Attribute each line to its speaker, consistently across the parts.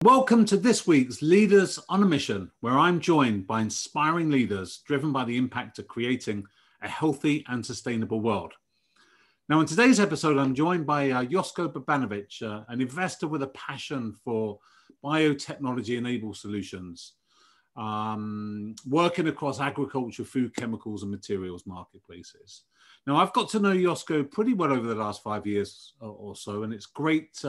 Speaker 1: Welcome to this week's Leaders on a Mission, where I'm joined by inspiring leaders driven by the impact of creating a healthy and sustainable world. Now, in today's episode, I'm joined by Joško Bobanović, an investor with a passion for biotechnology-enabled solutions, working across agriculture, food, chemicals, and materials marketplaces. Now, I've got to know Joško pretty well over the last 5 years or so, and it's great,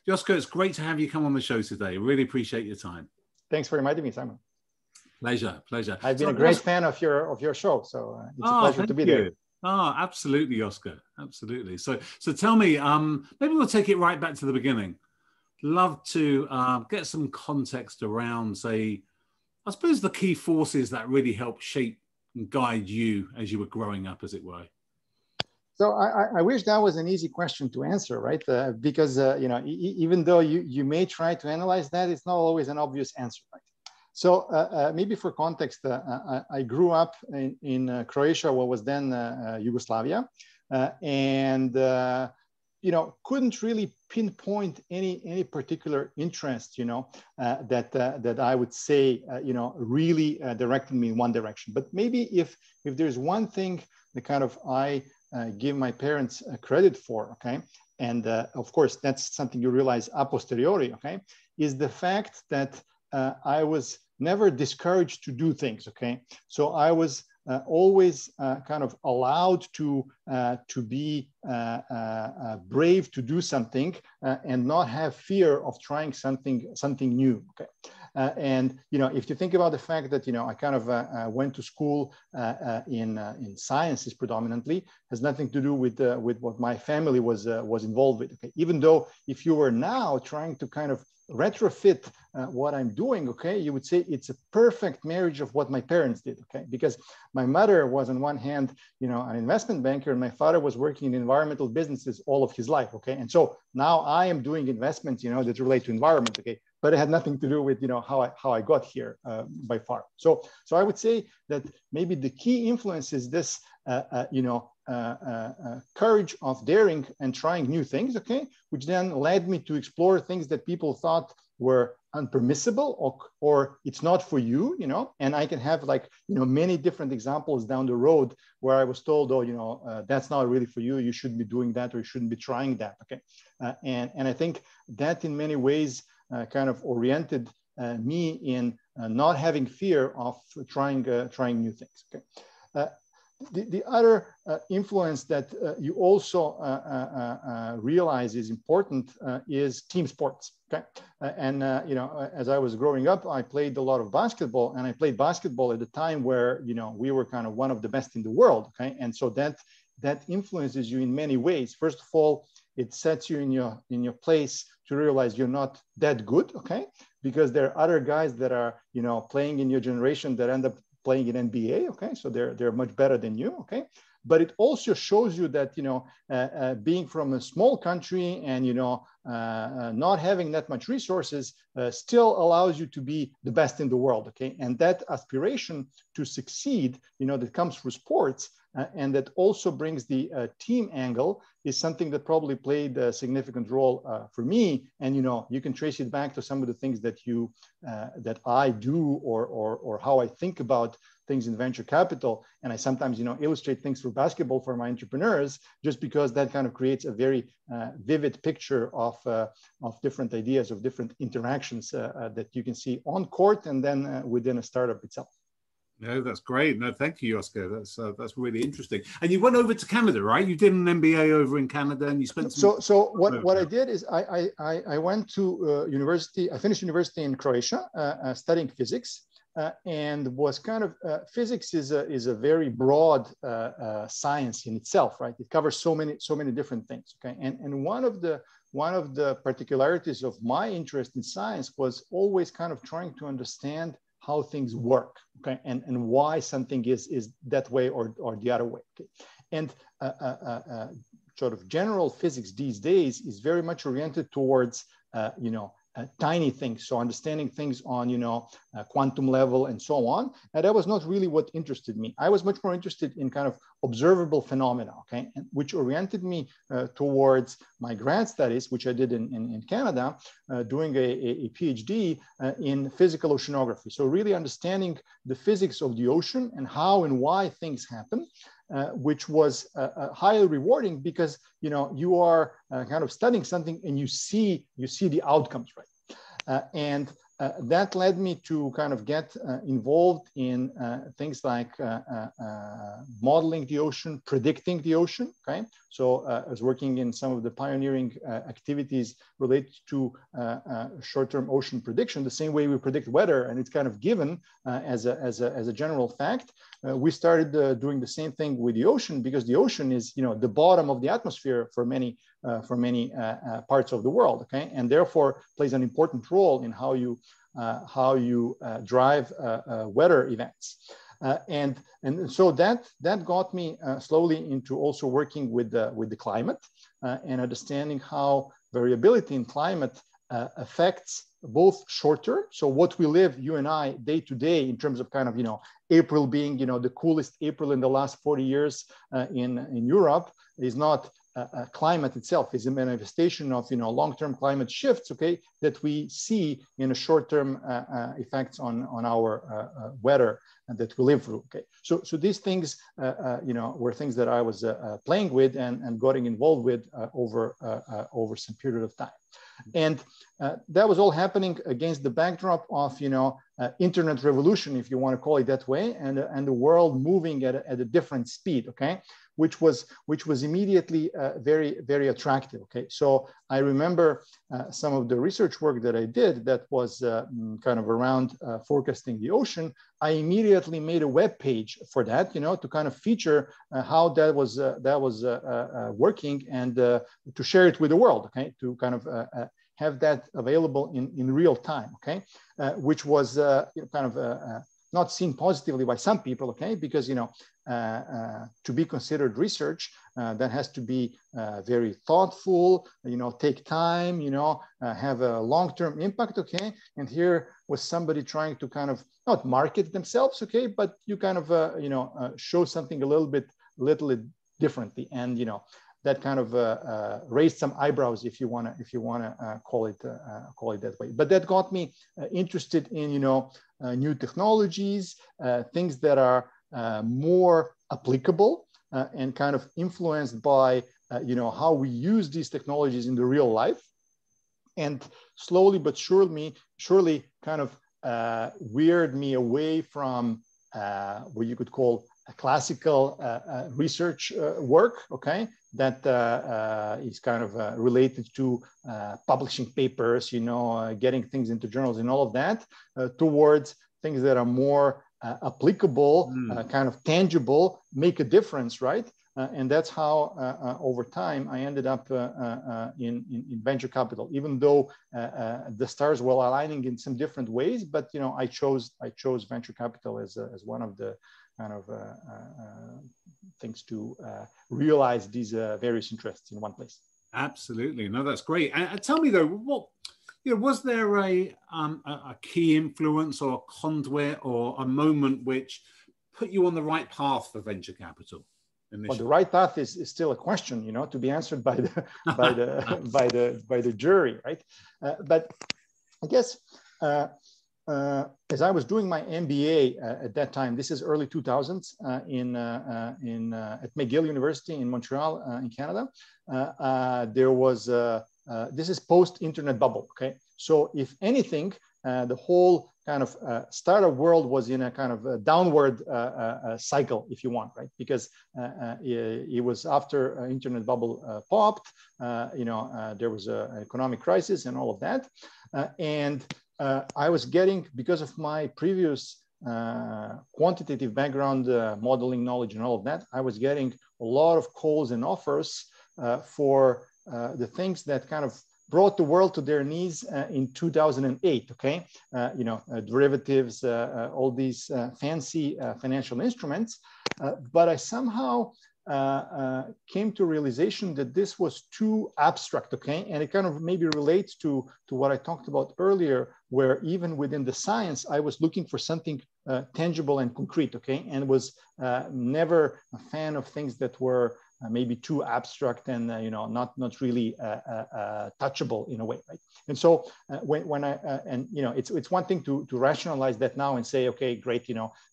Speaker 1: Joško, it's great to have you come on the show today. Really appreciate your time.
Speaker 2: Thanks for inviting me, Simon.
Speaker 1: Pleasure.
Speaker 2: I've been a great fan of your show, so it's a pleasure to be there.
Speaker 1: Oh, absolutely, Joško. Absolutely. So tell me, maybe we'll take it right back to the beginning. Love to get some context around, say, I suppose the key forces that really helped shape and guide you as you were growing up, as it were.
Speaker 2: So I wish that was an easy question to answer, right? Because even though you may try to analyze that, it's not always an obvious answer, right? So maybe for context, I grew up in Croatia, what was then Yugoslavia, and couldn't really pinpoint any particular interest, that I would say, really directed me in one direction. But maybe if there's one thing that kind of I give my parents credit for, okay, and of course that's something you realize a posteriori, okay, is the fact that I was never discouraged to do things, okay. So I was always kind of allowed to be brave to do something and not have fear of trying something new, okay. And if you think about the fact that I kind of went to school in sciences predominantly, has nothing to do with what my family was involved with. Okay, even though if you were now trying to kind of retrofit what I'm doing, okay, you would say it's a perfect marriage of what my parents did, okay, because my mother was on one hand, an investment banker, and my father was working in environmental businesses all of his life, okay, and so now I am doing investments, that relate to environment, okay, but it had nothing to do with how I got here by far. So I would say that maybe the key influence is this courage of daring and trying new things, okay, which then led me to explore things that people thought were unpermissible or it's not for you, and I can have many different examples down the road where I was told, that's not really for you, you shouldn't be doing that, or you shouldn't be trying that, okay, and I think that in many ways kind of oriented me in not having fear of trying new things, okay. The other influence that you also realize is important is team sports. Okay, and as I was growing up, I played a lot of basketball, and I played basketball at a time where we were kind of one of the best in the world. Okay, and so that influences you in many ways. First of all, it sets you in your place to realize you're not that good. Okay, because there are other guys that are playing in your generation that end up playing in NBA, okay, so they're much better than you, okay, but it also shows you that being from a small country and not having that much resources still allows you to be the best in the world, okay, and that aspiration to succeed, that comes through sports. And that also brings the team angle is something that probably played a significant role for me. And you can trace it back to some of the things that that I do or how I think about things in venture capital. And I sometimes illustrate things through basketball for my entrepreneurs, just because that kind of creates a very vivid picture of different ideas, of different interactions that you can see on court and then within a startup itself.
Speaker 1: No, that's great. No, thank you, Joško. That's really interesting. And you went over to Canada, right? You did an MBA over in Canada, and you spent some.
Speaker 2: So what I did is I went to university. I finished university in Croatia, studying physics, and was kind of physics is a very broad science in itself, right? It covers so many different things. Okay, and one of the particularities of my interest in science was always kind of trying to understand how things work, okay, and why something is that way or the other way. Okay? And sort of general physics these days is very much oriented towards tiny things, so understanding things on, quantum level and so on. And that was not really what interested me. I was much more interested in kind of observable phenomena, okay, and which oriented me towards my grad studies, which I did in Canada, doing a PhD in physical oceanography. So really understanding the physics of the ocean and how and why things happen. Which was highly rewarding because you are kind of studying something and you see the outcomes, right? And that led me to kind of get involved in things like modeling the ocean, predicting the ocean. Okay, so I was working in some of the pioneering activities related to short-term ocean prediction, the same way we predict weather, and it's kind of given as a general fact. We started doing the same thing with the ocean because the ocean is the bottom of the atmosphere for many parts of the world. Okay, and therefore plays an important role in how you drive weather events. And so that got me slowly into also working with the climate and understanding how variability in climate affects both short term. So what we live, you and I, day to day in terms of kind of, April being, the coolest April in the last 40 years in Europe is not climate itself, is a manifestation of, long-term climate shifts, okay, that we see in a short-term effects on our weather that we live through, okay. So these things, were things that I was playing with and getting involved with over some period of time. And that was all happening against the backdrop of, internet revolution, if you want to call it that way, and the world moving at a different speed, okay, which was immediately very, very attractive, okay. So I remember some of the research work that I did that was kind of around forecasting the ocean. I immediately made a web page for that, to kind of feature how that was working and to share it with the world, okay, to kind of have that available in real time, okay, which was kind of not seen positively by some people, okay, because to be considered research, that has to be very thoughtful, take time, have a long-term impact, okay. And here was somebody trying to kind of not market themselves, okay, but you kind of show something a little bit differently, and that kind of raised some eyebrows, if you wanna call it that way. But that got me interested in new technologies, things that are more applicable and kind of influenced by how we use these technologies in the real life, and slowly but surely kind of veered me away from what you could call a classical research work, okay, that is kind of related to publishing papers, getting things into journals and all of that, towards things that are more applicable, kind of tangible, make a difference, right? And that's how over time I ended up in venture capital, even though the stars were aligning in some different ways. But I chose venture capital as one of the kind of things to realize these various interests in one place.
Speaker 1: Absolutely, no, that's great. And tell me though, what was there a key influence or a conduit or a moment which put you on the right path for venture capital?
Speaker 2: Well, the right path is still a question, to be answered by the jury, right? But I guess as I was doing my MBA at that time, this is early 2000s at McGill University in Montreal in Canada. There was this is post-internet bubble. Okay, so if anything, the whole kind of startup world was in a kind of a downward cycle, if you want, right? Because it was after internet bubble popped, there was an economic crisis and all of that. And I was getting, because of my previous quantitative background, modeling knowledge and all of that, I was getting a lot of calls and offers for the things that kind of brought the world to their knees in 2008, okay? Derivatives, all these fancy financial instruments. But I somehow came to realization that this was too abstract, okay? And it kind of maybe relates to what I talked about earlier, where even within the science, I was looking for something tangible and concrete, okay? And was never a fan of things that were maybe too abstract and not really touchable in a way, right? And so when I it's one thing to rationalize that now and say, okay, great,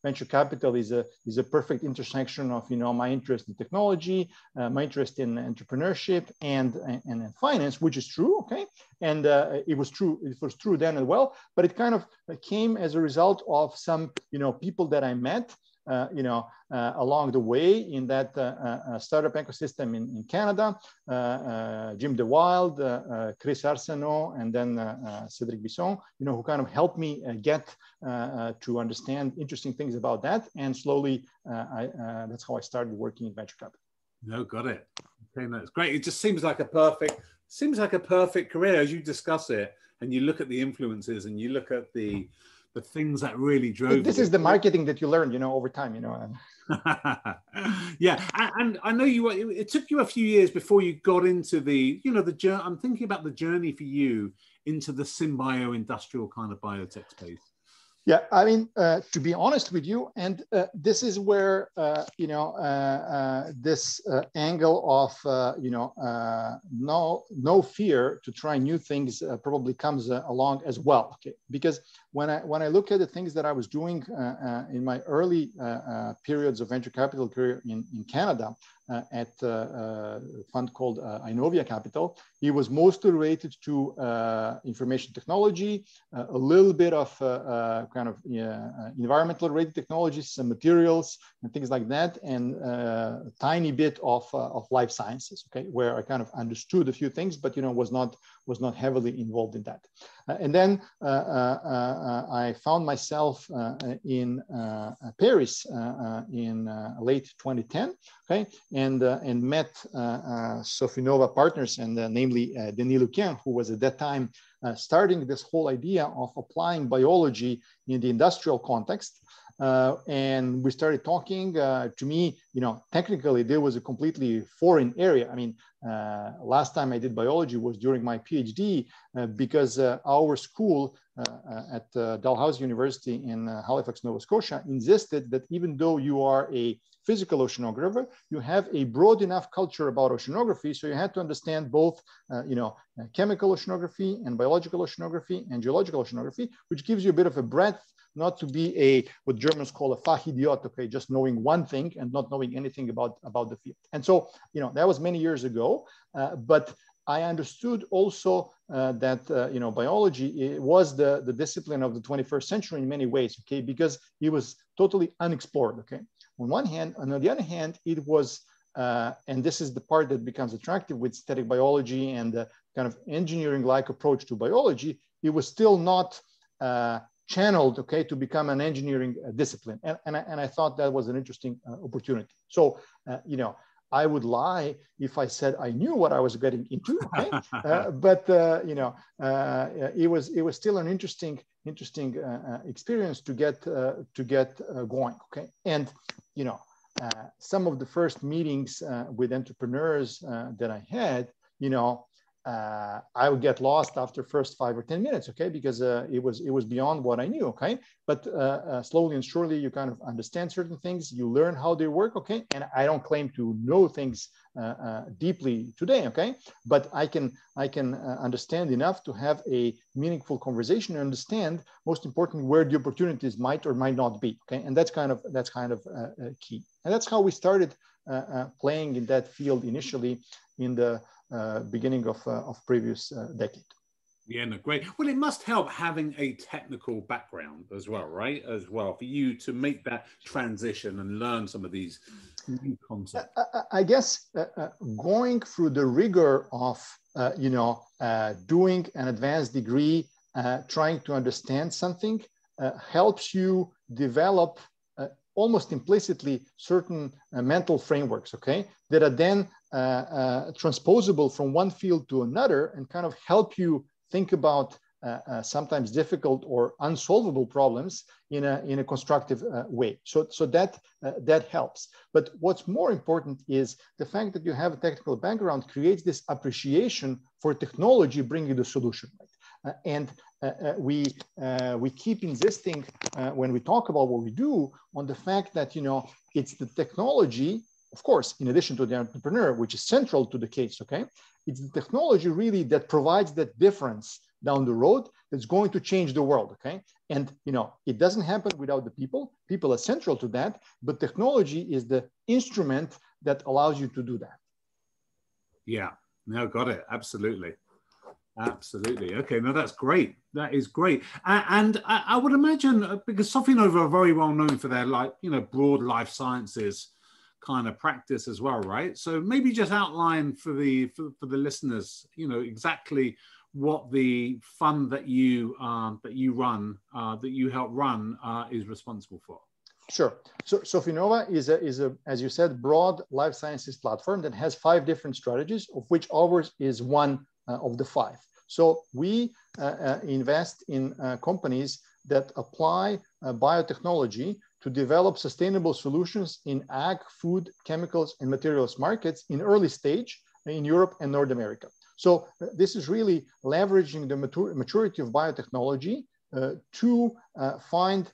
Speaker 2: venture capital is a perfect intersection of my interest in technology, my interest in entrepreneurship and finance, which is true, okay, and it was true then as well, but it kind of came as a result of some people that I met along the way in that startup ecosystem in Canada, Jim DeWild, Chris Arsenault, and then Cedric Bisson, who kind of helped me get to understand interesting things about that. And slowly, that's how I started working in venture capital.
Speaker 1: No, got it. Okay, that's great. It just seems like a perfect career as you discuss it, and you look at the influences and you look at the things that really drove.
Speaker 2: This is the marketing that you learn, over time,
Speaker 1: Yeah, and I know it took you a few years before you got into the journey. I'm thinking about the journey for you into the symbio industrial kind of biotech space.
Speaker 2: Yeah, I mean, to be honest with you, and this is where this angle of no fear to try new things probably comes along as well. Okay, because when I look at the things that I was doing in my early periods of venture capital career in Canada, at a fund called Inovia Capital, it was mostly related to information technology, a little bit of kind of environmental related technologies, some materials and things like that, and a tiny bit of life sciences, okay, where I kind of understood a few things, but was not heavily involved in that. And then I found myself in Paris in late 2010, okay, and met Sofinnova Partners, and namely Denis Luquin, who was at that time starting this whole idea of applying biology in the industrial context. And we started talking. To me, technically, there was a completely foreign area. I mean, last time I did biology was during my PhD because our school at Dalhousie University in Halifax, Nova Scotia, insisted that even though you are a physical oceanographer, you have a broad enough culture about oceanography. So you had to understand both, chemical oceanography and biological oceanography and geological oceanography, which gives you a bit of a breadth, not to be what Germans call a Fachidiot, okay, just knowing one thing and not knowing anything about the field. And so, that was many years ago, but I understood also that, biology was the discipline of the 21st century in many ways, okay, because it was totally unexplored, okay. On one hand, and on the other hand, it was, and this is the part that becomes attractive with static biology and the kind of engineering-like approach to biology, it was still not channeled, okay, to become an engineering discipline. And I thought that was an interesting opportunity. So, I would lie if I said I knew what I was getting into, okay? But it was still an interesting experience to get going, okay? And some of the first meetings with entrepreneurs that I had, I would get lost after first 5 or 10 minutes, okay, because it was beyond what I knew, okay. But slowly and surely, you kind of understand certain things, you learn how they work, okay. And I don't claim to know things deeply today, okay, but I can understand enough to have a meaningful conversation and understand, most importantly, where the opportunities might or might not be, okay. And that's kind of key. And that's how we started playing in that field initially in the beginning of previous decade.
Speaker 1: Yeah, no, great. Well, it must help having a technical background as well, right? As well, for you to make that transition and learn some of these new concepts.
Speaker 2: I guess going through the rigor of, doing an advanced degree, trying to understand something, helps you develop almost implicitly certain mental frameworks, okay, that are then transposable from one field to another and kind of help you think about sometimes difficult or unsolvable problems in a constructive way. So that helps. But what's more important is the fact that you have a technical background creates this appreciation for technology bringing the solution. Right? We keep insisting when we talk about what we do on the fact that it's the technology, of course, in addition to the entrepreneur, which is central to the case. Okay, it's the technology really that provides that difference down the road that's going to change the world. Okay, and it doesn't happen without the people. People are central to that, but technology is the instrument that allows you to do that.
Speaker 1: Yeah, no, got it. Absolutely. Absolutely. Okay, no, that's great. That is great. And I would imagine, because Sofinnova are very well known for their broad life sciences kind of practice as well, right? So maybe just outline for the listeners, exactly what the fund that you help run is responsible for.
Speaker 2: Sure. So Sofinnova is a, as you said, broad life sciences platform that has 5 different strategies, of which ours is one of the 5. So we invest in companies that apply biotechnology to develop sustainable solutions in ag, food, chemicals, and materials markets in early stage in Europe and North America. So this is really leveraging the maturity of biotechnology to find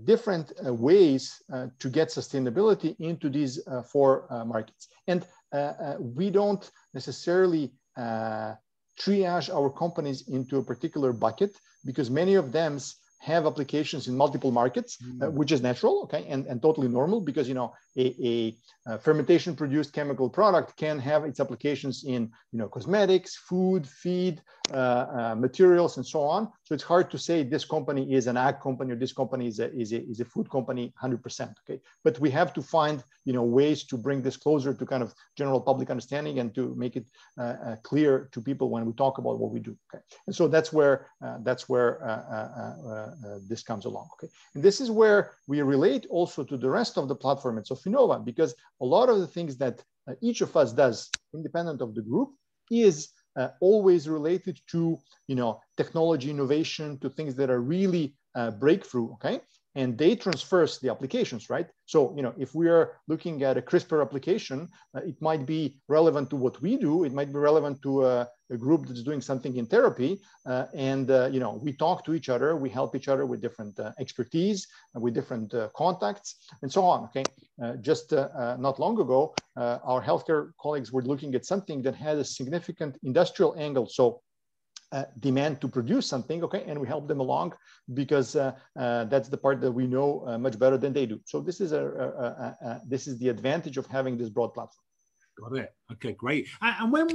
Speaker 2: different ways to get sustainability into these 4 markets. And we don't necessarily triage our companies into a particular bucket, because many of them have applications in multiple markets, which is natural, okay, and totally normal, because a fermentation produced chemical product can have its applications in cosmetics, food, feed, materials, and so on. So it's hard to say this company is an ag company or this company is a food company 100%. Okay, but we have to find ways to bring this closer to kind of general public understanding and to make it clear to people when we talk about what we do. Okay, and so that's where this comes along. Okay, and this is where we relate also to the rest of the platform at Sofinnova, because a lot of the things that each of us does, independent of the group, is always related to technology innovation, to things that are really breakthrough. Okay, and they transfers the applications, right? So if we are looking at a CRISPR application, it might be relevant to what we do. It might be relevant to a group that's doing something in therapy, and we talk to each other. We help each other with different expertise, with different contacts, and so on. Okay, just not long ago, our healthcare colleagues were looking at something that had a significant industrial angle. So demand to produce something, okay, and we help them along because that's the part that we know much better than they do. So this is the advantage of having this broad platform.
Speaker 1: Got it. Okay, great. And when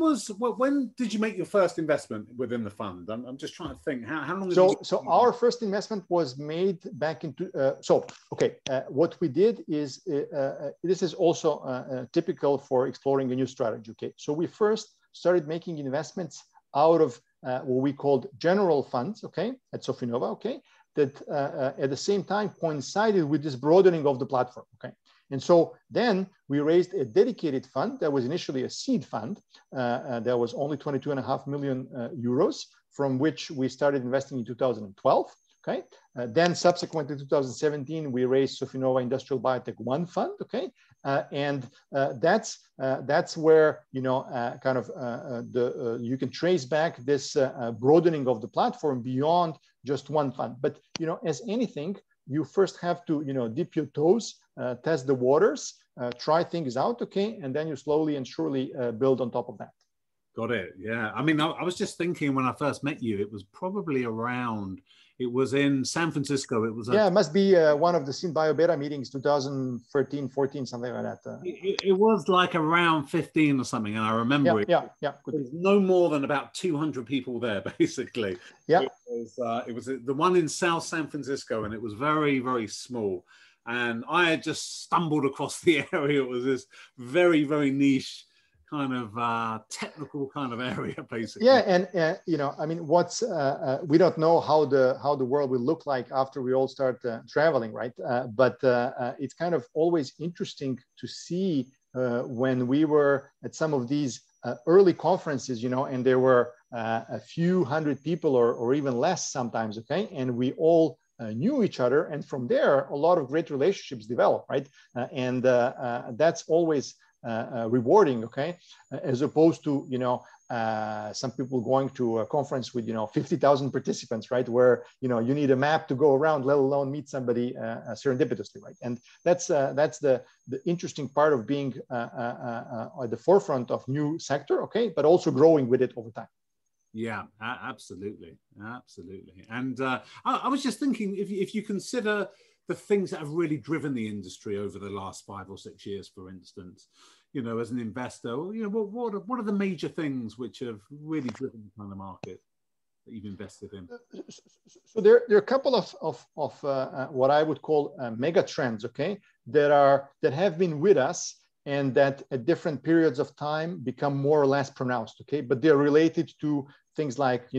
Speaker 1: did you make your first investment within the fund? I'm just trying to think. How long?
Speaker 2: So our first investment was made back into. What we did is this is also typical for exploring a new strategy. Okay, so we first started making investments out of what we called general funds, okay, at Sofinnova, okay, that at the same time coincided with this broadening of the platform, okay. And so then we raised a dedicated fund that was initially a seed fund that was only 22.5 million euros, from which we started investing in 2012. Okay. Then subsequently, 2017, we raised Sofinnova Industrial Biotech 1 fund. Okay, and that's where you can trace back this broadening of the platform beyond just one fund. But as anything, you first have to dip your toes, test the waters, try things out. Okay, and then you slowly and surely build on top of that.
Speaker 1: Got it. Yeah. I mean, I was just thinking when I first met you, it was probably around. It was in San Francisco. It was.
Speaker 2: It must be one of the SynBio Beta meetings, 2013, 14, something like that.
Speaker 1: It was like around 15 or something, and I remember it.
Speaker 2: Yeah.
Speaker 1: There was no more than about 200 people there, basically.
Speaker 2: Yeah.
Speaker 1: It was the one in South San Francisco, and it was very, very small. And I had just stumbled across the area. It was this very, very niche kind of technical kind of area, basically.
Speaker 2: Yeah, and I mean, we don't know how the world will look like after we all start traveling, right? But it's kind of always interesting to see when we were at some of these early conferences, and there were a few hundred people or even less sometimes, okay? And we all knew each other. And from there, a lot of great relationships develop, right? And that's always rewarding, okay? As opposed to, some people going to a conference with, 50,000 participants, right? Where, you need a map to go around, let alone meet somebody serendipitously, right? And that's the interesting part of being at the forefront of new sector, okay? But also growing with it over time.
Speaker 1: Yeah, absolutely. Absolutely. And I was just thinking, if you consider the things that have really driven the industry over the last 5 or 6 years, for instance, as an investor, what are the major things which have really driven the kind of market that you've invested in?
Speaker 2: So there are a couple of what I would call mega trends, okay, that have been with us and that at different periods of time become more or less pronounced, okay? But they're related to things like,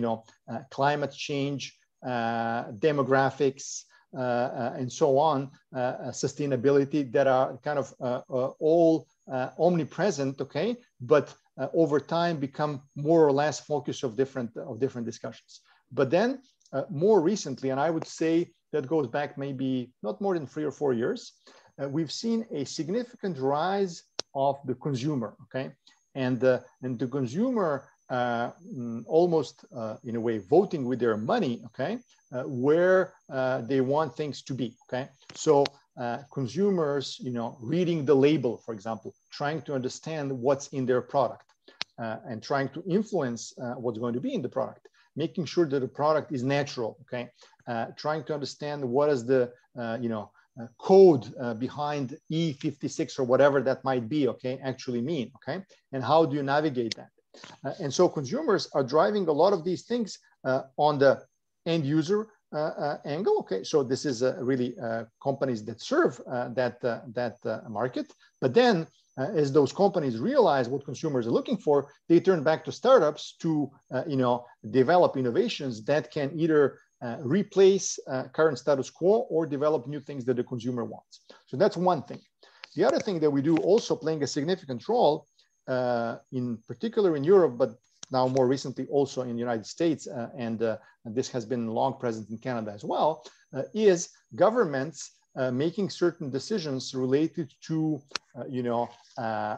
Speaker 2: climate change, demographics, and so on, sustainability, that are kind of all omnipresent, okay? But over time become more or less focus of different discussions. But then more recently, and I would say that goes back maybe not more than 3 or 4 years, we've seen a significant rise of the consumer, okay? And the consumer almost in a way voting with their money, okay, where they want things to be, okay? So consumers, reading the label, for example, trying to understand what's in their product and trying to influence what's going to be in the product, making sure that the product is natural, okay? Trying to understand what is the, code behind E56 or whatever that might be, okay, actually mean, okay? And how do you navigate that? And so consumers are driving a lot of these things on the end user angle, okay? So this is really companies that serve that market. But then as those companies realize what consumers are looking for, they turn back to startups to, develop innovations that can either replace current status quo or develop new things that the consumer wants. So that's one thing. The other thing that we do, also playing a significant role, in particular in Europe, but now more recently also in the United States, and this has been long present in Canada as well, is governments making certain decisions related to,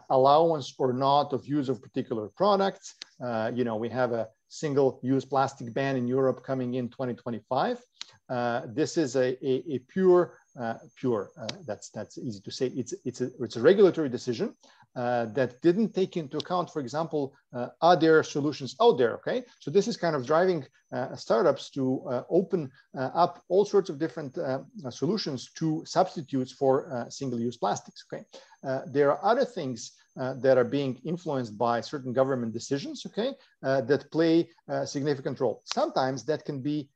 Speaker 2: allowance or not of use of particular products. We have a single-use plastic ban in Europe coming in 2025. This is a pure, that's easy to say. It's a regulatory decision that didn't take into account, for example, other solutions out there, okay? So this is kind of driving startups to open up all sorts of different solutions to substitutes for single-use plastics, okay? There are other things that are being influenced by certain government decisions, okay, that play a significant role. Sometimes that can be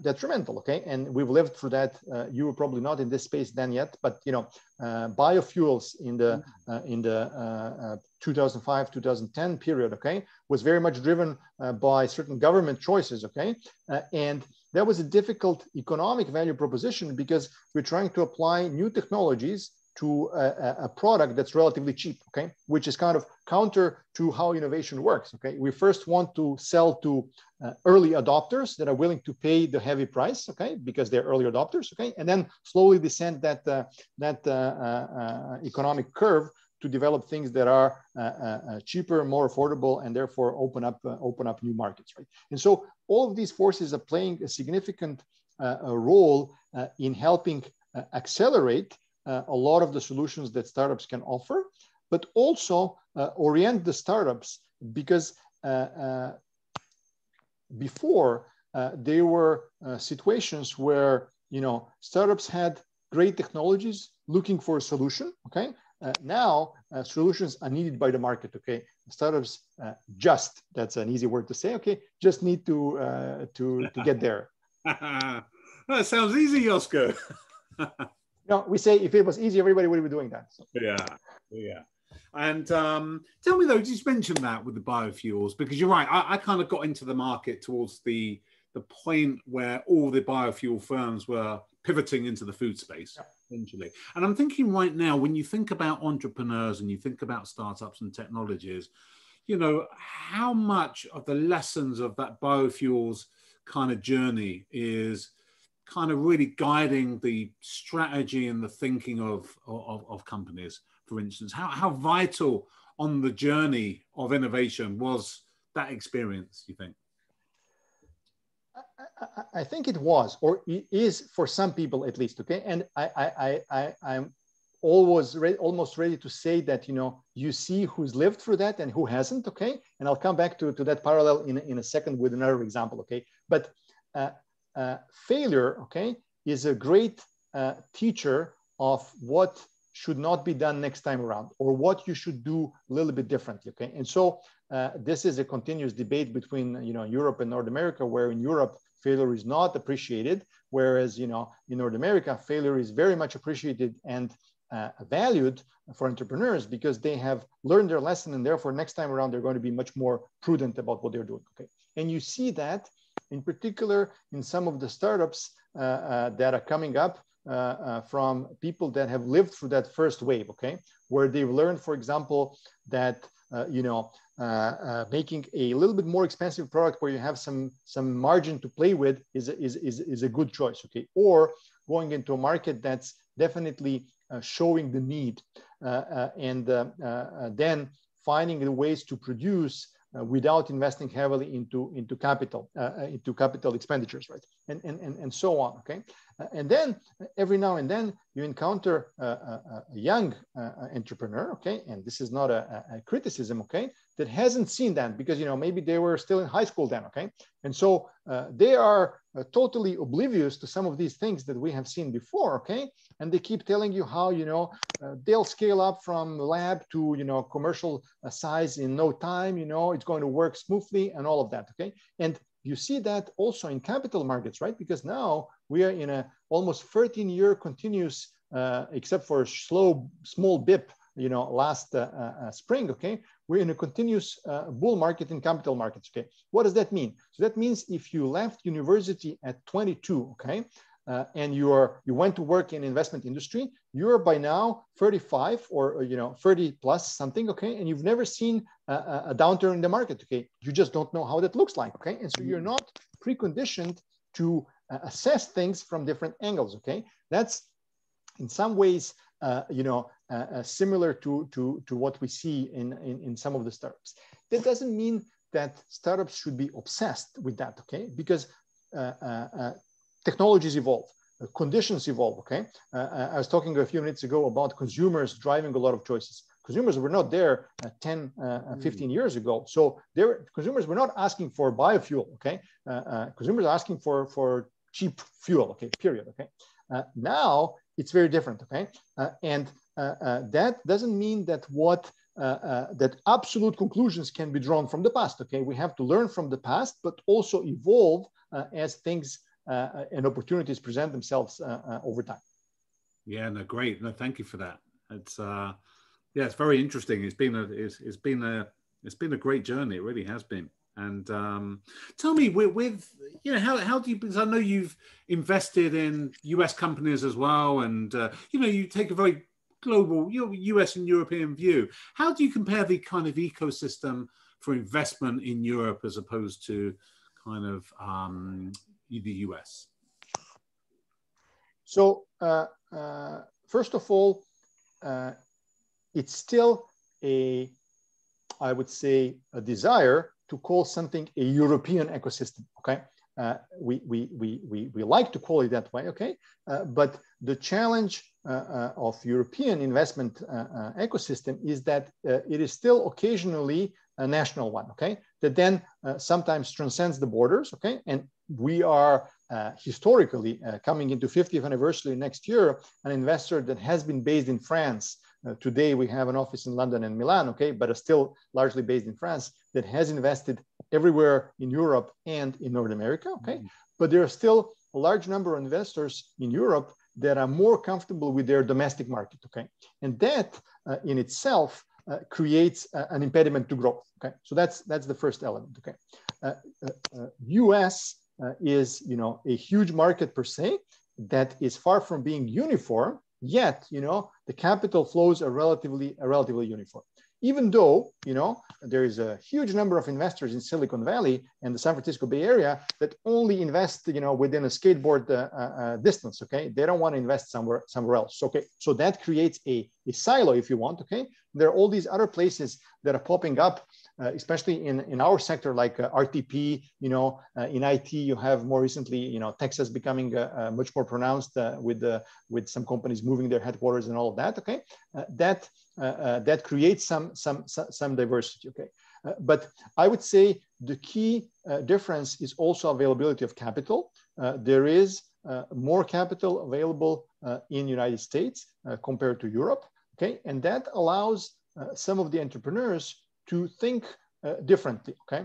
Speaker 2: detrimental, okay? And we've lived through that. You were probably not in this space then yet, but biofuels in the 2005-2010 period, okay, was very much driven by certain government choices, okay? And that was a difficult economic value proposition because we're trying to apply new technologies to a product that's relatively cheap, okay, which is kind of counter to how innovation works, okay? We first want to sell to early adopters that are willing to pay the heavy price, okay, because they're early adopters, okay, and then slowly descend that economic curve to develop things that are cheaper, more affordable, and therefore open up new markets, right? And so all of these forces are playing a significant role in helping accelerate a lot of the solutions that startups can offer, but also orient the startups because before there were situations where startups had great technologies looking for a solution. Okay, now solutions are needed by the market. Okay, startups that's an easy word to say. Okay, just need to get there.
Speaker 1: That sounds easy, Joško.
Speaker 2: No, we say if it was easy, everybody would be doing that. So.
Speaker 1: Yeah. And tell me though, just mention that with the biofuels, because you're right. I kind of got into the market towards the point where all the biofuel firms were pivoting into the food space, essentially. And I'm thinking right now, when you think about entrepreneurs and you think about startups and technologies, you know, how much of the lessons of that biofuels kind of journey is kind of really guiding the strategy and the thinking of companies, for instance? How vital on the journey of innovation was that experience, you think?
Speaker 2: I think it was, or it is for some people at least, okay? And I'm almost ready to say that, you know, you see who's lived through that and who hasn't, okay? And I'll come back to that parallel in a second with another example, okay? But failure, okay, is a great teacher of what should not be done next time around, or what you should do a little bit differently, okay? And so this is a continuous debate between, you know, Europe and North America, where in Europe, failure is not appreciated, whereas, you know, in North America, failure is very much appreciated and valued for entrepreneurs, because they have learned their lesson, and therefore next time around they're going to be much more prudent about what they're doing, okay? And you see that in particular in some of the startups that are coming up from people that have lived through that first wave, okay? Where they've learned, for example, that you know, making a little bit more expensive product where you have some margin to play with is a good choice, okay? Or going into a market that's definitely showing the need, and then finding the ways to produce without investing heavily into capital expenditures, right? And so on, okay? And then every now and then you encounter a young entrepreneur, okay? And this is not a criticism, okay? That hasn't seen that, because, you know, maybe they were still in high school then, okay? And so they are totally oblivious to some of these things that we have seen before, okay? And they keep telling you how, you know, they'll scale up from lab to, you know, commercial size in no time, you know, it's going to work smoothly and all of that, okay? And you see that also in capital markets, right? Because now we are in a almost 13-year continuous, except for a small dip, you know, last spring, okay? We're in a continuous bull market in capital markets, okay? What does that mean? So that means if you left university at 22, okay, and you went to work in investment industry, you're by now 35 or, you know, 30 plus something, okay? And you've never seen a downturn in the market, okay? You just don't know how that looks like, okay? And so you're not preconditioned to assess things from different angles, okay? That's in some ways, you know, similar to what we see in some of the startups. That doesn't mean that startups should be obsessed with that, okay? Because technologies evolve, conditions evolve, okay? I was talking a few minutes ago about consumers driving a lot of choices. Consumers were not there 10, 15 years ago. So consumers were not asking for biofuel, okay? Consumers are asking for cheap fuel, okay, period, okay? Now it's very different, okay? And that doesn't mean that that absolute conclusions can be drawn from the past, okay? We have to learn from the past, but also evolve as things and opportunities present themselves over time.
Speaker 1: Yeah, no, great. No, thank you for that. It's yeah, it's very interesting. It's been a great journey. It really has been. And tell me, with you know, how do you? Because I know you've invested in US companies as well, and you know, you take a very global, you know, US and European view. How do you compare the kind of ecosystem for investment in Europe as opposed to kind of the US?
Speaker 2: So first of all, it's still I would say, a desire to call something a European ecosystem, okay? We like to call it that way, okay? But the challenge of European investment ecosystem is that it is still occasionally a national one, okay? That then sometimes transcends the borders, okay? And we are historically coming into 50th anniversary next year, an investor that has been based in France. Today we have an office in London and Milan, okay, but are still largely based in France, that has invested everywhere in Europe and in North America, okay? But there are still a large number of investors in Europe that are more comfortable with their domestic market, okay? And that in itself creates an impediment to growth, okay? So that's the first element, okay? US is, you know, a huge market per se that is far from being uniform, yet, you know, the capital flows are relatively uniform. even though, there is a huge number of investors in Silicon Valley and the San Francisco Bay Area that only invest, within a skateboard distance. Okay, they don't want to invest somewhere else. Okay, so that creates a silo, if you want. Okay, there are all these other places that are popping up, especially in our sector, like RTP. In IT, you have more recently, Texas becoming much more pronounced with some companies moving their headquarters and all of that. Okay, that creates some diversity. Okay, but I would say the key difference is also availability of capital. There is more capital available in the United States compared to Europe. Okay, and that allows some of the entrepreneurs to think differently. Okay,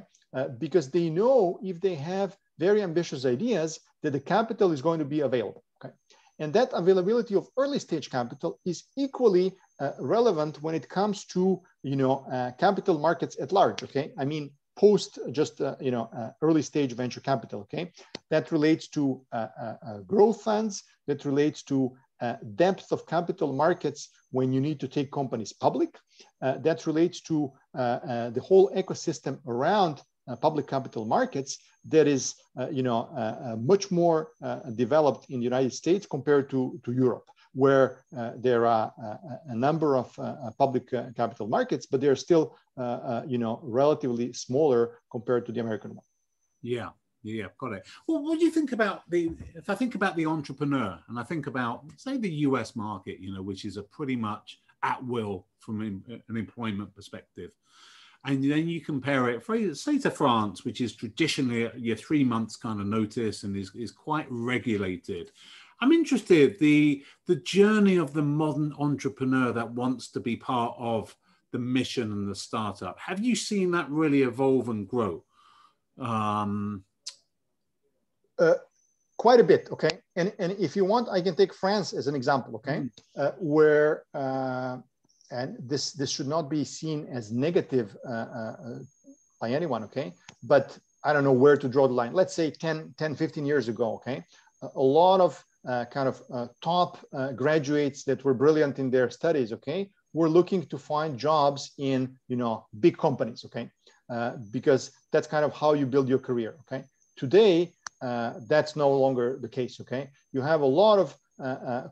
Speaker 2: because they know if they have very ambitious ideas that the capital is going to be available. Okay, and that availability of early stage capital is equally relevant when it comes to capital markets at large. Okay, I mean post just early stage venture capital. Okay, that relates to growth funds, that relates to depth of capital markets when you need to take companies public. That relates to the whole ecosystem around public capital markets that is much more developed in the United States compared to Europe, where there are a number of public capital markets, but they're still relatively smaller compared to the American one.
Speaker 1: Yeah, got it. Well, what do you think about if I think about the entrepreneur and I think about, say, the US market, which is a pretty much at will from an employment perspective. And then you compare it, say, to France, which is traditionally your 3 months kind of notice and is quite regulated. I'm interested, the journey of the modern entrepreneur that wants to be part of the mission and the startup. Have you seen that really evolve and grow?
Speaker 2: Quite a bit, okay? And if you want, I can take France as an example, okay? Where, and this should not be seen as negative by anyone, okay? But I don't know where to draw the line. Let's say 10, 15 years ago, okay? A lot of top graduates that were brilliant in their studies, okay, were looking to find jobs in, big companies, okay? Because that's kind of how you build your career, okay? Today, that's no longer the case, okay? You have a lot of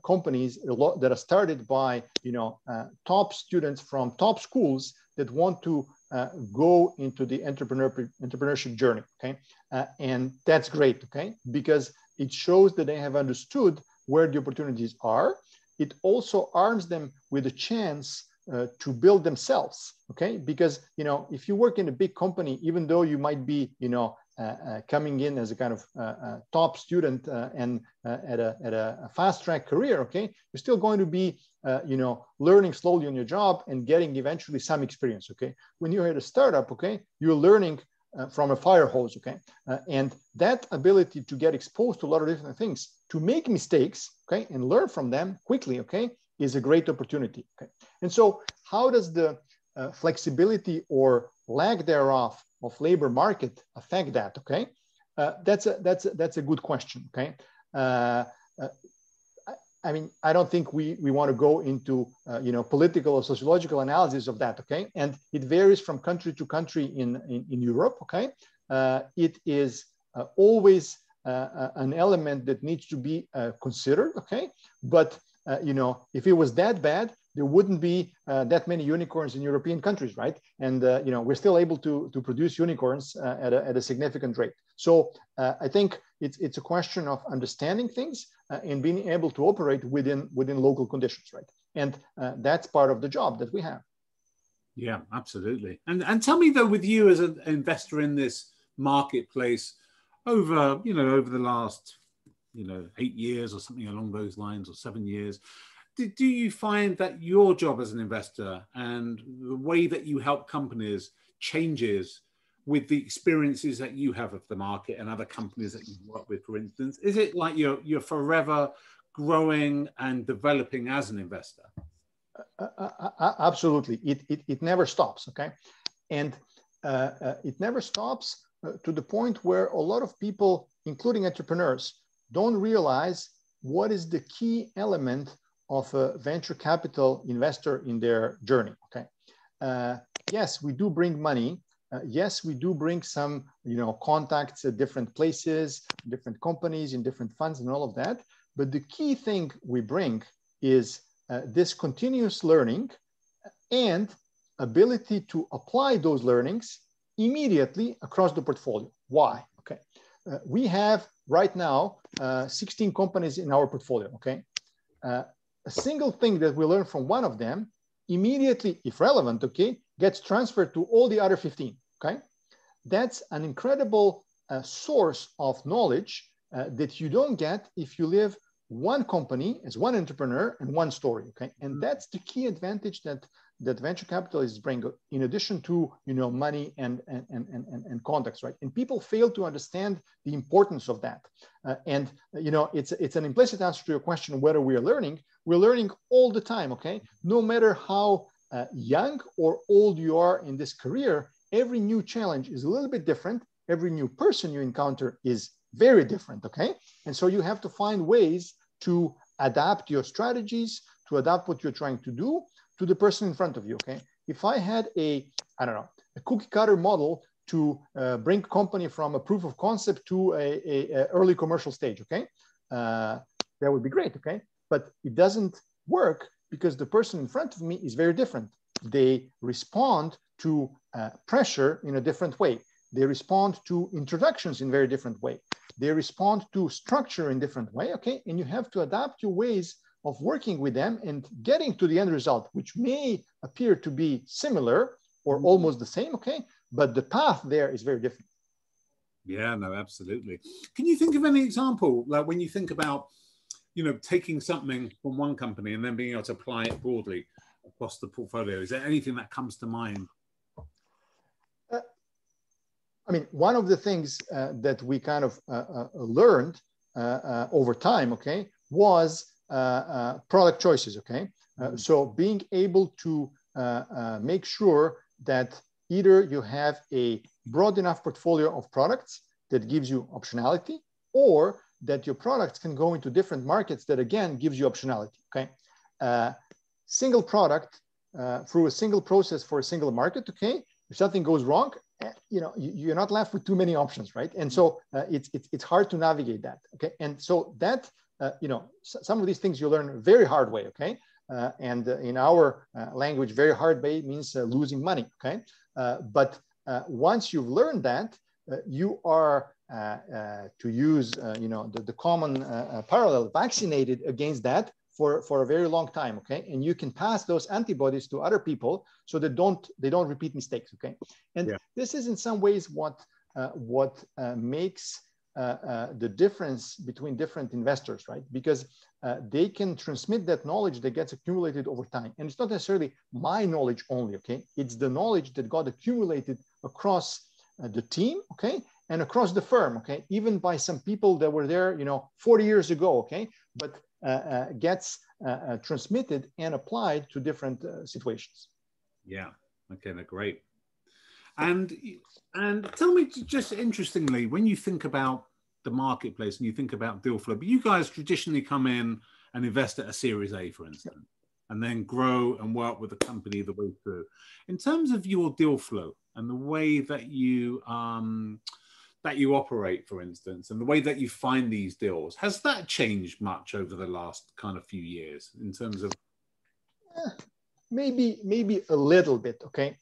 Speaker 2: companies that are started by, top students from top schools that want to go into the entrepreneurship journey, okay? And that's great, okay? Because it shows that they have understood where the opportunities are. It also arms them with a chance to build themselves, okay? Because, if you work in a big company, even though you might be, coming in as a kind of top student and at a fast track career, okay, you're still going to be, learning slowly on your job and getting eventually some experience, okay? When you're at a startup, okay, you're learning from a fire hose, okay? And that ability to get exposed to a lot of different things, to make mistakes, okay, and learn from them quickly, okay, is a great opportunity, okay? And so how does the flexibility or lack thereof of labor market affect that, okay? That's a good question, okay? I mean, I don't think we want to go into, political or sociological analysis of that, okay? And it varies from country to country in Europe, okay? It is always an element that needs to be considered, okay? But, if it was that bad, there wouldn't be that many unicorns in European countries, right? And, we're still able to produce unicorns at a significant rate. So I think it's a question of understanding things and being able to operate within local conditions, right? And that's part of the job that we have.
Speaker 1: Yeah, absolutely. And tell me though, with you as an investor in this marketplace over the last, 8 years or something along those lines, or 7 years, do you find that your job as an investor and the way that you help companies changes with the experiences that you have of the market and other companies that you work with, for instance? Is it like you're forever growing and developing as an investor?
Speaker 2: Absolutely. It never stops, okay? And it never stops to the point where a lot of people, including entrepreneurs, don't realize what is the key element of a venture capital investor in their journey, okay? yes, we do bring money. Yes, we do bring some, contacts at different places, different companies, in different funds and all of that. But the key thing we bring is this continuous learning and ability to apply those learnings immediately across the portfolio. Why? Okay. We have right now 16 companies in our portfolio. Okay. A single thing that we learn from one of them immediately, if relevant, okay, gets transferred to all the other 15. Okay. That's an incredible source of knowledge that you don't get if you live one company as one entrepreneur and one story. Okay. And that's the key advantage that venture capitalists bring, in addition to money and contacts, right? And people fail to understand the importance of that. It's an implicit answer to your question whether we are learning. We're learning all the time. Okay, no matter how young or old you are in this career, every new challenge is a little bit different. Every new person you encounter is very different. Okay, and so you have to find ways to adapt your strategies, to adapt what you're trying to do to the person in front of you. Okay, if I had a cookie cutter model to bring company from a proof of concept to a early commercial stage, okay, that would be great. Okay, but it doesn't work because the person in front of me is very different. They respond to pressure in a different way. They respond to introductions in a very different way. They respond to structure in different way. Okay, and you have to adapt your ways of working with them and getting to the end result, which may appear to be similar or almost the same, okay? But the path there is very different.
Speaker 1: Yeah, no, absolutely. Can you think of any example, like when you think about, taking something from one company and then being able to apply it broadly across the portfolio? Is there anything that comes to mind?
Speaker 2: One of the things that we kind of learned over time, okay, was product choices. Okay, so being able to make sure that either you have a broad enough portfolio of products that gives you optionality, or that your products can go into different markets that again gives you optionality. Okay, single product through a single process for a single market. Okay, if something goes wrong, you're not left with too many options, right? And so it's hard to navigate that. Okay, and so that. Some of these things you learn very hard way, okay? And in our language, very hard way means losing money, okay? But once you've learned that, you are, to use, the common parallel, vaccinated against that for a very long time, okay? And you can pass those antibodies to other people so they don't repeat mistakes, okay? And this is in some ways what makes the difference between different investors, right? Because they can transmit that knowledge that gets accumulated over time. And it's not necessarily my knowledge only, okay? It's the knowledge that got accumulated across the team, okay? And across the firm, okay? Even by some people that were there, 40 years ago, okay? But gets transmitted and applied to different situations.
Speaker 1: Yeah, okay, they're great. And tell me, just interestingly, when you think about the marketplace and you think about deal flow, but you guys traditionally come in and invest at a Series A, for instance, and then grow and work with the company the way through. In terms of your deal flow and the way that you operate, for instance, and the way that you find these deals, has that changed much over the last kind of few years in terms of?
Speaker 2: Maybe a little bit, okay?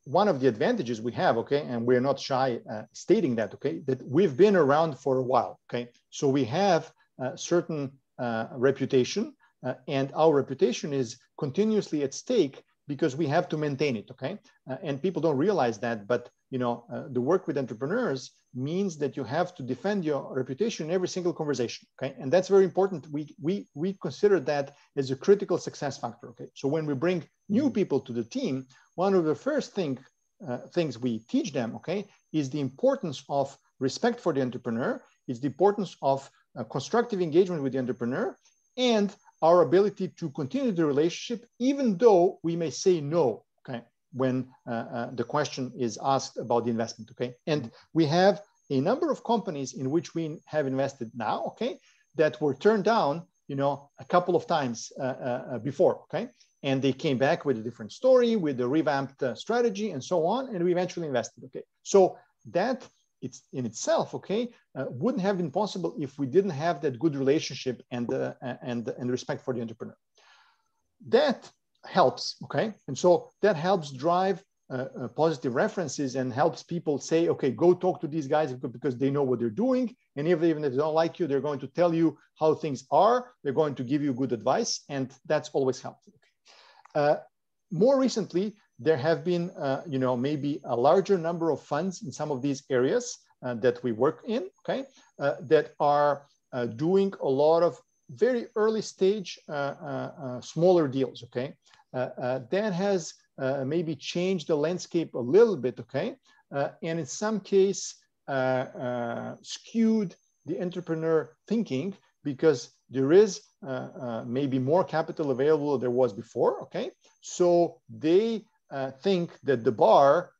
Speaker 2: One of the advantages we have, okay, and we're not shy stating that, okay, that we've been around for a while, okay? So we have a certain reputation, and our reputation is continuously at stake because we have to maintain it, okay? And people don't realize that, but the work with entrepreneurs means that you have to defend your reputation in every single conversation, okay? And that's very important. We consider that as a critical success factor, okay? So when we bring new people to the team, one of the first things we teach them, okay, is the importance of respect for the entrepreneur, is the importance of constructive engagement with the entrepreneur, and our ability to continue the relationship, even though we may say no, okay, when the question is asked about the investment, okay? And we have a number of companies in which we have invested now, okay, that were turned down, a couple of times before, okay? And they came back with a different story, with a revamped strategy and so on. And we eventually invested. Okay. So that it's in itself, okay, wouldn't have been possible if we didn't have that good relationship and respect for the entrepreneur. That helps, okay? And so that helps drive positive references and helps people say, okay, go talk to these guys because they know what they're doing. And even if they don't like you, they're going to tell you how things are. They're going to give you good advice. And that's always helpful. Okay. More recently, there have been, maybe a larger number of funds in some of these areas that we work in, okay, that are doing a lot of very early stage, smaller deals, okay. That has maybe changed the landscape a little bit, okay, and in some case skewed the entrepreneur thinking because there is maybe more capital available than there was before, okay. So they think that the bar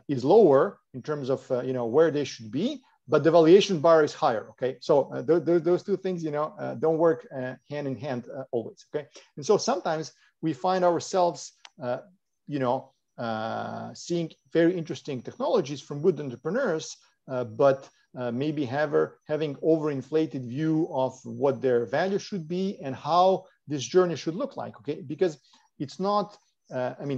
Speaker 2: is lower in terms of where they should be, but the valuation bar is higher. Okay, so those two things don't work hand in hand always. Okay, and so sometimes we find ourselves seeing very interesting technologies from good entrepreneurs, but maybe having overinflated view of what their value should be and how this journey should look like. Okay, because it's not.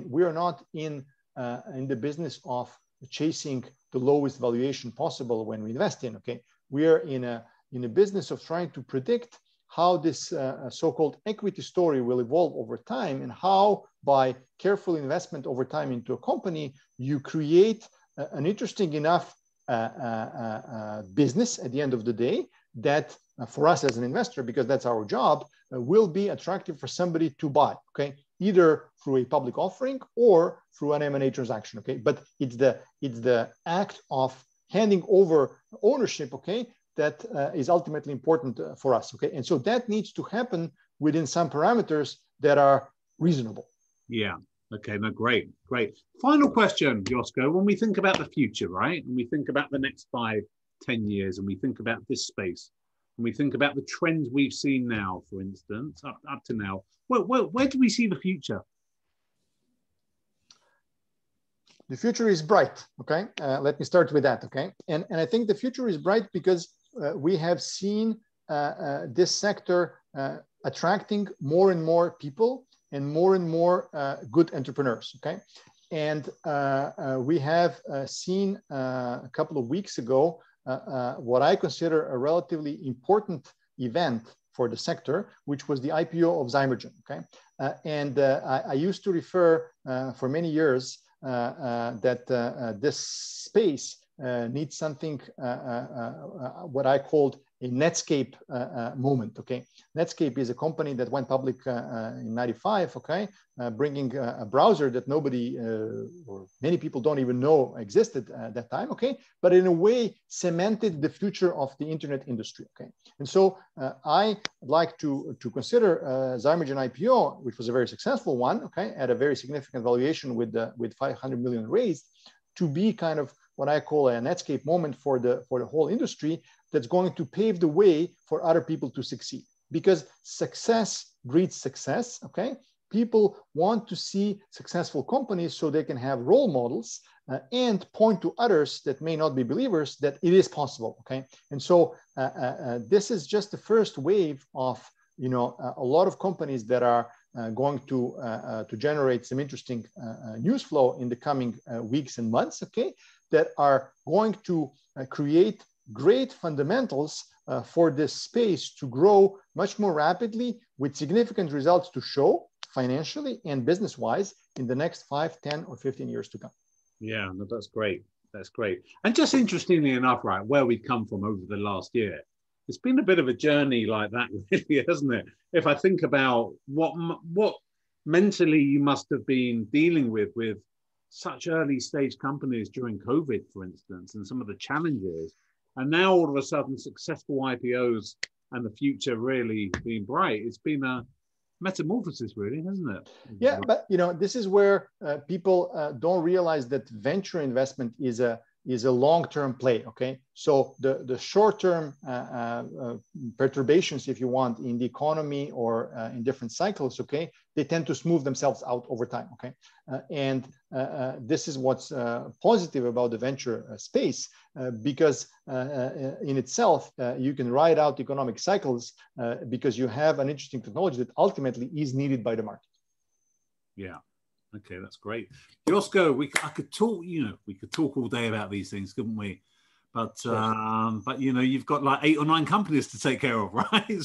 Speaker 2: We are not in the business of chasing the lowest valuation possible when we invest in. Okay, we are in a business of trying to predict how this so-called equity story will evolve over time, and how by careful investment over time into a company, you create an interesting enough business at the end of the day that for us as an investor, because that's our job, will be attractive for somebody to buy. Okay, either through a public offering or through an M&A transaction. Okay, but it's the act of handing over ownership. Okay, that is ultimately important for us. Okay, and so that needs to happen within some parameters that are reasonable.
Speaker 1: Yeah. Okay. No, great. Final question, Joško. When we think about the future, right, and we think about the next 5-10 years, and we think about this space, and we think about the trends we've seen now, for instance, up to now, where do we see the future?
Speaker 2: The future is bright. Okay, let me start with that. Okay, and I think the future is bright because we have seen this sector attracting more and more people and more good entrepreneurs. Okay, and we have seen a couple of weeks ago what I consider a relatively important event for the sector, which was the IPO of Zymergen. Okay, and I used to refer for many years that this space needs something what I called a Netscape moment. Okay, Netscape is a company that went public in '95. Okay, bringing a browser that nobody or many people don't even know existed at that time. Okay, but in a way cemented the future of the internet industry. Okay, and so I like to consider Zymergen IPO, which was a very successful one. Okay, at a very significant valuation with 500 million raised, to be kind of what I call a Netscape moment for the whole industry, that's going to pave the way for other people to succeed. Because success breeds success, okay? People want to see successful companies so they can have role models and point to others that may not be believers that it is possible, okay? And so this is just the first wave of, a lot of companies that are going to generate some interesting news flow in the coming weeks and months, okay? That are going to create great fundamentals for this space to grow much more rapidly with significant results to show financially and business-wise in the next 5, 10, or 15 years to come.
Speaker 1: Yeah, no, that's great. That's great. And just interestingly enough, right, where we've come from over the last year, it's been a bit of a journey like that, really, hasn't it? If I think about what mentally you must have been dealing with such early stage companies during COVID, for instance, and some of the challenges, and now all of a sudden successful IPOs and the future really being bright. It's been a metamorphosis, really, hasn't it?
Speaker 2: Yeah, but this is where people don't realize that venture investment is a is a long-term play, okay? So the short-term perturbations, if you want, in the economy or in different cycles, okay, they tend to smooth themselves out over time, okay? This is what's positive about the venture space, because in itself, you can ride out economic cycles because you have an interesting technology that ultimately is needed by the market.
Speaker 1: Yeah. Okay, that's great. Joško, I could talk, we could talk all day about these things, couldn't we? But you've got like 8 or 9 companies to take care of, right?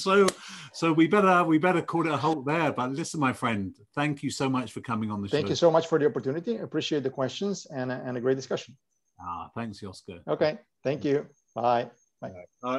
Speaker 1: So we better call it a halt there. But listen, my friend, thank you so much for coming on the show.
Speaker 2: Thank you so much for the opportunity. Appreciate the questions and a great discussion.
Speaker 1: Thanks, Joško.
Speaker 2: Okay, thank you. Bye. Bye.
Speaker 1: All right.